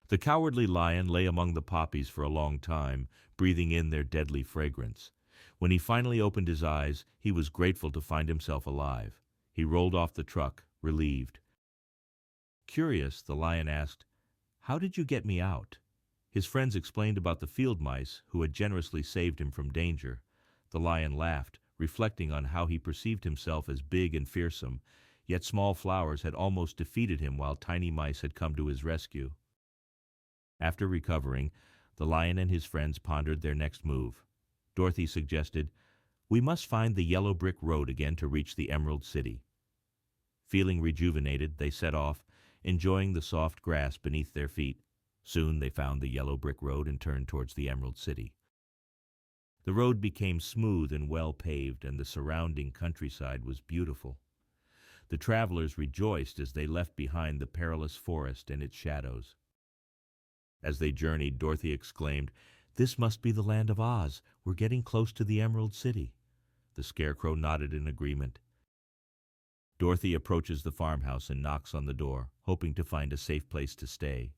The cowardly lion lay among the poppies for a long time, breathing in their deadly fragrance. When he finally opened his eyes, he was grateful to find himself alive. He rolled off the truck, relieved. Curious, the lion asked, "How did you get me out?" His friends explained about the field mice who had generously saved him from danger. The lion laughed, reflecting on how he perceived himself as big and fearsome, yet small flowers had almost defeated him while tiny mice had come to his rescue. After recovering, the lion and his friends pondered their next move. Dorothy suggested, "We must find the yellow brick road again to reach the Emerald City." Feeling rejuvenated, they set off, enjoying the soft grass beneath their feet. Soon they found the yellow brick road and turned towards the Emerald City. The road became smooth and well paved, and the surrounding countryside was beautiful. The travelers rejoiced as they left behind the perilous forest and its shadows. As they journeyed, Dorothy exclaimed, "This must be the land of Oz. We're getting close to the Emerald City." The Scarecrow nodded in agreement. Dorothy approaches the farmhouse and knocks on the door, hoping to find a safe place to stay.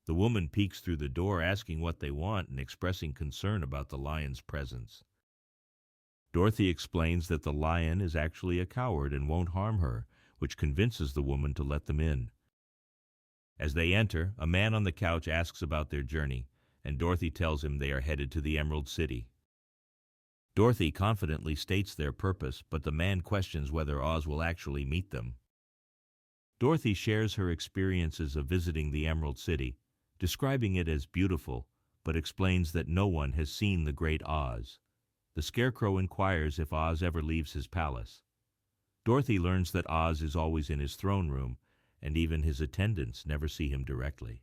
The woman peeks through the door, asking what they want and expressing concern about the lion's presence. Dorothy explains that the lion is actually a coward and won't harm her, which convinces the woman to let them in. As they enter, a man on the couch asks about their journey, and Dorothy tells him they are headed to the Emerald City. Dorothy confidently states their purpose, but the man questions whether Oz will actually meet them. Dorothy shares her experiences of visiting the Emerald City, describing it as beautiful, but explains that no one has seen the great Oz. The Scarecrow inquires if Oz ever leaves his palace. Dorothy learns that Oz is always in his throne room, and even his attendants never see him directly.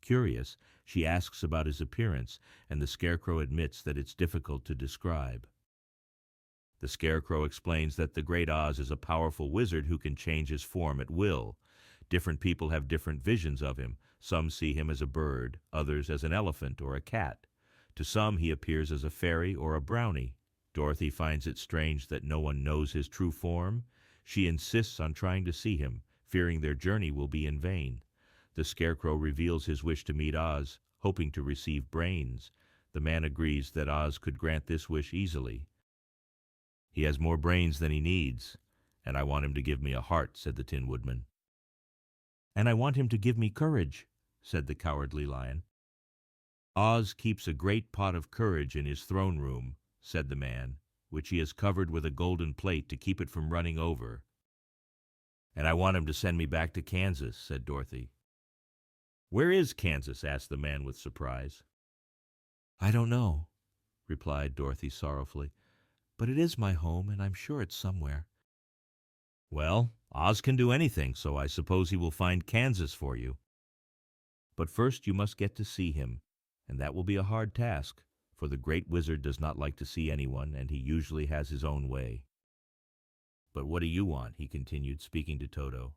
Curious, she asks about his appearance, and the Scarecrow admits that it's difficult to describe. The Scarecrow explains that the Great Oz is a powerful wizard who can change his form at will. Different people have different visions of him. Some see him as a bird, others as an elephant or a cat. To some he appears as a fairy or a brownie. Dorothy finds it strange that no one knows his true form. She insists on trying to see him, fearing their journey will be in vain. The Scarecrow reveals his wish to meet Oz, hoping to receive brains. The man agrees that Oz could grant this wish easily. "He has more brains than he needs, and I want him to give me a heart," said the Tin Woodman. "And I want him to give me courage," said the Cowardly Lion. "Oz keeps a great pot of courage in his throne room," said the man, "which he has covered with a golden plate to keep it from running over." "And I want him to send me back to Kansas," said Dorothy. "Where is Kansas?" asked the man with surprise. "I don't know," replied Dorothy sorrowfully, "but it is my home, and I'm sure it's somewhere." "Well, Oz can do anything, so I suppose he will find Kansas for you. But first you must get to see him, and that will be a hard task, for the great wizard does not like to see anyone, and he usually has his own way. But what do you want?" he continued, speaking to Toto.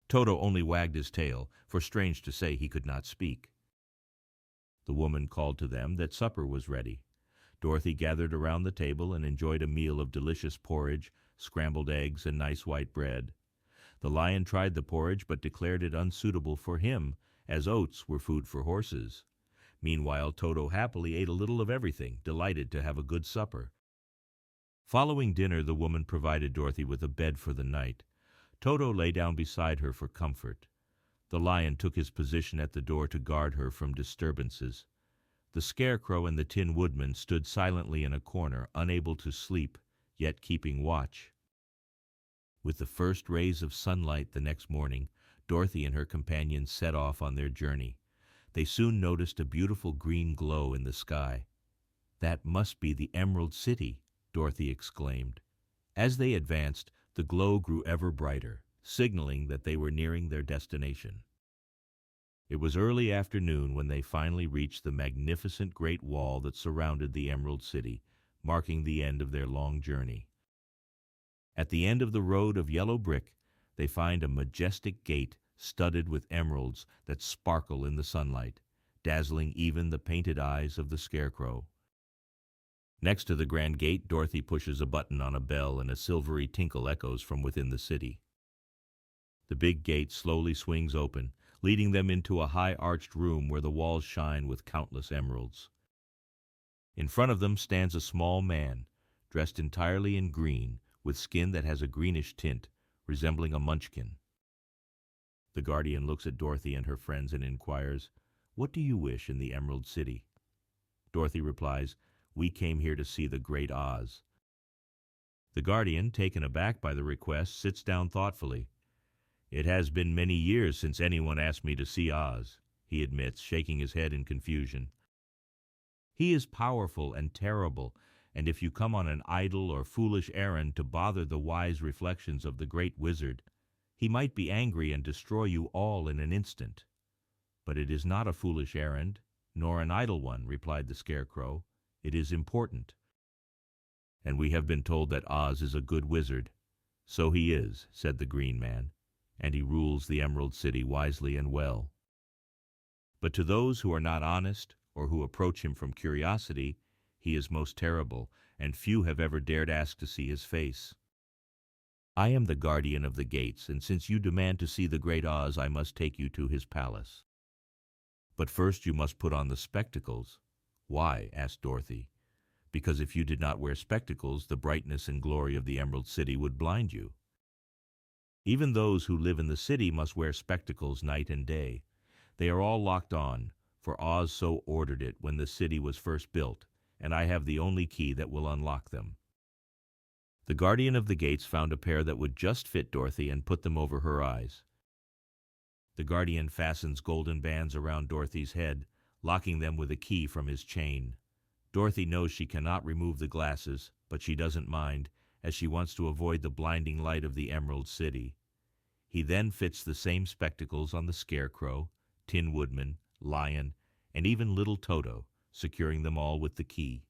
Toto only wagged his tail, for strange to say he could not speak. The woman called to them that supper was ready. Dorothy gathered around the table and enjoyed a meal of delicious porridge, scrambled eggs, and nice white bread. The lion tried the porridge but declared it unsuitable for him, as oats were food for horses. Meanwhile, Toto happily ate a little of everything, delighted to have a good supper. Following dinner, the woman provided Dorothy with a bed for the night. Toto lay down beside her for comfort. The lion took his position at the door to guard her from disturbances. The Scarecrow and the Tin Woodman stood silently in a corner, unable to sleep, yet keeping watch. With the first rays of sunlight the next morning, Dorothy and her companions set off on their journey. They soon noticed a beautiful green glow in the sky. "That must be the Emerald City," Dorothy exclaimed. As they advanced, the glow grew ever brighter, signaling that they were nearing their destination. It was early afternoon when they finally reached the magnificent Great Wall that surrounded the Emerald City, marking the end of their long journey. At the end of the road of yellow brick, they find a majestic gate studded with emeralds that sparkle in the sunlight, dazzling even the painted eyes of the Scarecrow. Next to the grand gate, Dorothy pushes a button on a bell and a silvery tinkle echoes from within the city. The big gate slowly swings open, leading them into a high-arched room where the walls shine with countless emeralds. In front of them stands a small man, dressed entirely in green, with skin that has a greenish tint, resembling a munchkin. The guardian looks at Dorothy and her friends and inquires, "What do you wish in the Emerald City?" Dorothy replies, "We came here to see the Great Oz." The guardian, taken aback by the request, sits down thoughtfully. "It has been many years since anyone asked me to see Oz," he admits, shaking his head in confusion. "He is powerful and terrible, and if you come on an idle or foolish errand to bother the wise reflections of the great wizard, he might be angry and destroy you all in an instant." "But it is not a foolish errand, nor an idle one," replied the Scarecrow. "It is important." "And we have been told that Oz is a good wizard." "So he is," said the Green Man, "and he rules the Emerald City wisely and well. But to those who are not honest, or who approach him from curiosity, he is most terrible, and few have ever dared ask to see his face. I am the guardian of the gates, and since you demand to see the Great Oz, I must take you to his palace. But first you must put on the spectacles." "Why?" asked Dorothy. "Because if you did not wear spectacles, the brightness and glory of the Emerald City would blind you. Even those who live in the city must wear spectacles night and day. They are all locked on, for Oz so ordered it when the city was first built, and I have the only key that will unlock them." The guardian of the gates found a pair that would just fit Dorothy and put them over her eyes. The guardian fastens golden bands around Dorothy's head, locking them with a key from his chain. Dorothy knows she cannot remove the glasses, but she doesn't mind, as she wants to avoid the blinding light of the Emerald City. He then fits the same spectacles on the Scarecrow, Tin Woodman, Lion, and even little Toto, securing them all with the key.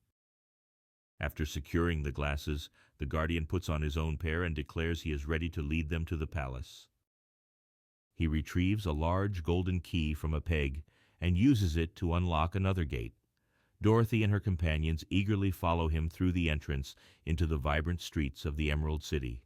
After securing the glasses, the guardian puts on his own pair and declares he is ready to lead them to the palace. He retrieves a large golden key from a peg and uses it to unlock another gate. Dorothy and her companions eagerly follow him through the entrance into the vibrant streets of the Emerald City.